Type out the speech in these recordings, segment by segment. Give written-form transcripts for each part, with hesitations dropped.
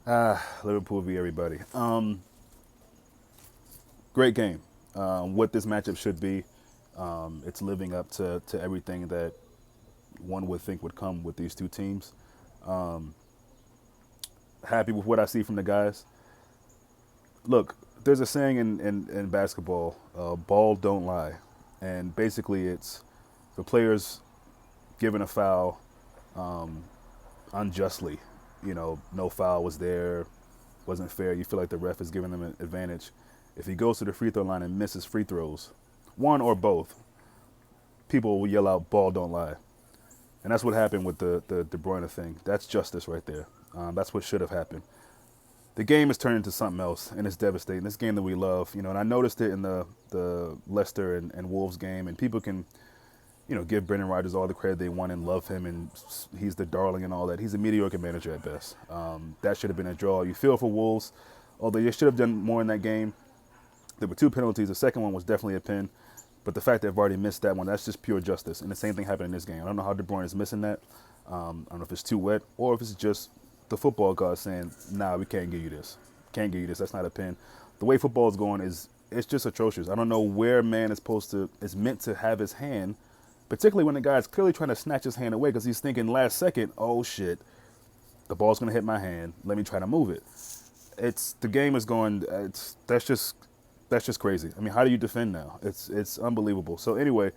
Liverpool v everybody. Great game. What this matchup should be. It's living up to everything that one would think would come with these two teams. Happy with what I see from the guys. Look, there's a saying in basketball, ball don't lie. And basically it's the players given a foul unjustly. No foul was there, wasn't fair. You feel like the ref is giving them an advantage. If he goes to the free throw line and misses free throws, one or both, people will yell out, ball don't lie. And that's what happened with the De Bruyne thing. That's justice right there. That's what should have happened. The game is turned into something else, and it's devastating. This game that we love, and I noticed it in the Leicester and Wolves game, and people can, give Brendan Rodgers all the credit they want and love him, and he's the darling and all that. He's a mediocre manager at best. That should have been a draw. You feel for Wolves, although you should have done more in that game. There were two penalties. The second one was definitely a pen. But the fact that they've already missed that one, that's just pure justice. And the same thing happened in this game. I don't know how De Bruyne is missing that. I don't know if it's too wet or if it's just the football god saying, nah, we can't give you this. Can't give you this. That's not a pen. The way football is going it's just atrocious. I don't know where man is meant to have his hand, particularly when the guy is clearly trying to snatch his hand away because he's thinking last second, oh shit, the ball's going to hit my hand. Let me try to move it. The game is going, that's just crazy. I mean, how do you defend now? It's unbelievable. So anyway,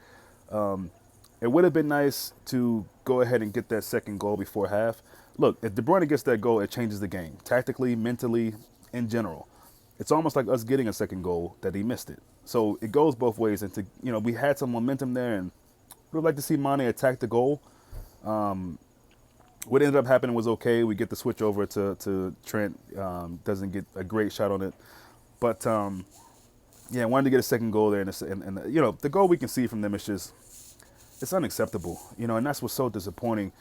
it would have been nice to go ahead and get that second goal before half. Look, if De Bruyne gets that goal, it changes the game. Tactically, mentally, in general. It's almost like us getting a second goal that he missed it. So it goes both ways. And we had some momentum there, and we would like to see Mane attack the goal. What ended up happening was okay. We get the switch over to Trent. Doesn't get a great shot on it. But yeah, I wanted to get a second goal there, and the goal we can see from them is just it's unacceptable, and that's what's so disappointing.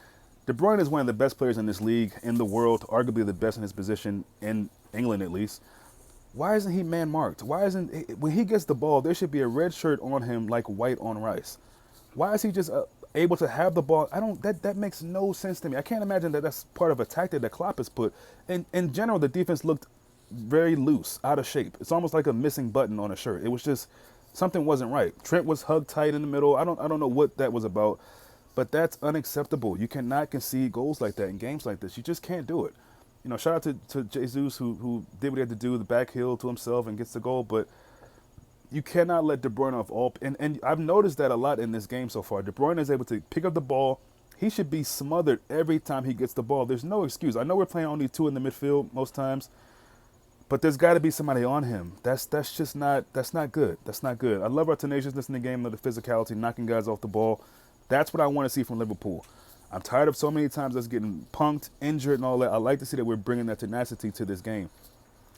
De Bruyne is one of the best players in this league, in the world, arguably the best in his position in England at least. Why isn't he man marked? Why isn't when he gets the ball, there should be a red shirt on him like white on rice? Why is he just able to have the ball? That makes no sense to me. I can't imagine that that's part of a tactic that Klopp has put. In general, the defense looked very loose, out of shape. It's almost like a missing button on a shirt. It was just something wasn't right. Trent was hugged tight in the middle. I don't know what that was about, but that's unacceptable. You cannot concede goals like that in games like this. You just can't do it. Shout out to Jesus who did what he had to do, the back heel to himself and gets the goal, but you cannot let De Bruyne off all. And I've noticed that a lot in this game so far. De Bruyne is able to pick up the ball. He should be smothered every time he gets the ball. There's no excuse. I know we're playing only two in the midfield most times, but there's got to be somebody on him. That's not good. That's not good. I love our tenaciousness in the game, of the physicality, knocking guys off the ball. That's what I want to see from Liverpool. I'm tired of so many times us getting punked, injured, and all that. I like to see that we're bringing that tenacity to this game.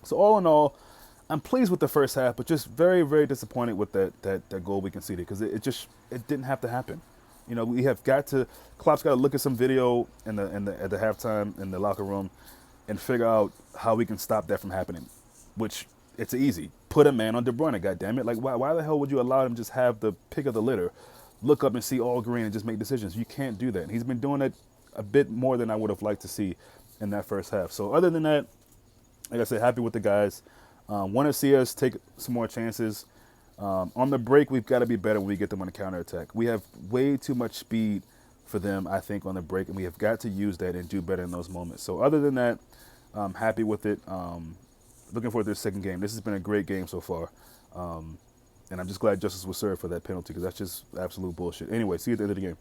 So all in all, I'm pleased with the first half, but just very, very disappointed with that goal we conceded because it didn't have to happen. We have got to. Klopp's got to look at some video at the halftime in the locker room and figure out how we can stop that from happening, which it's easy. Put a man on De Bruyne, goddammit. Like, why the hell would you allow him to just have the pick of the litter, look up and see all green and just make decisions? You can't do that. And he's been doing it a bit more than I would have liked to see in that first half. So other than that, like I said, happy with the guys. Want to see us take some more chances. On the break, we've got to be better when we get them on the counterattack. We have way too much speed for them, I think, on the break, and we have got to use that and do better in those moments. So other than that, I'm happy with it. Looking forward to the second game. This has been a great game so far. And I'm just glad justice was served for that penalty because that's just absolute bullshit. Anyway, see you at the end of the game.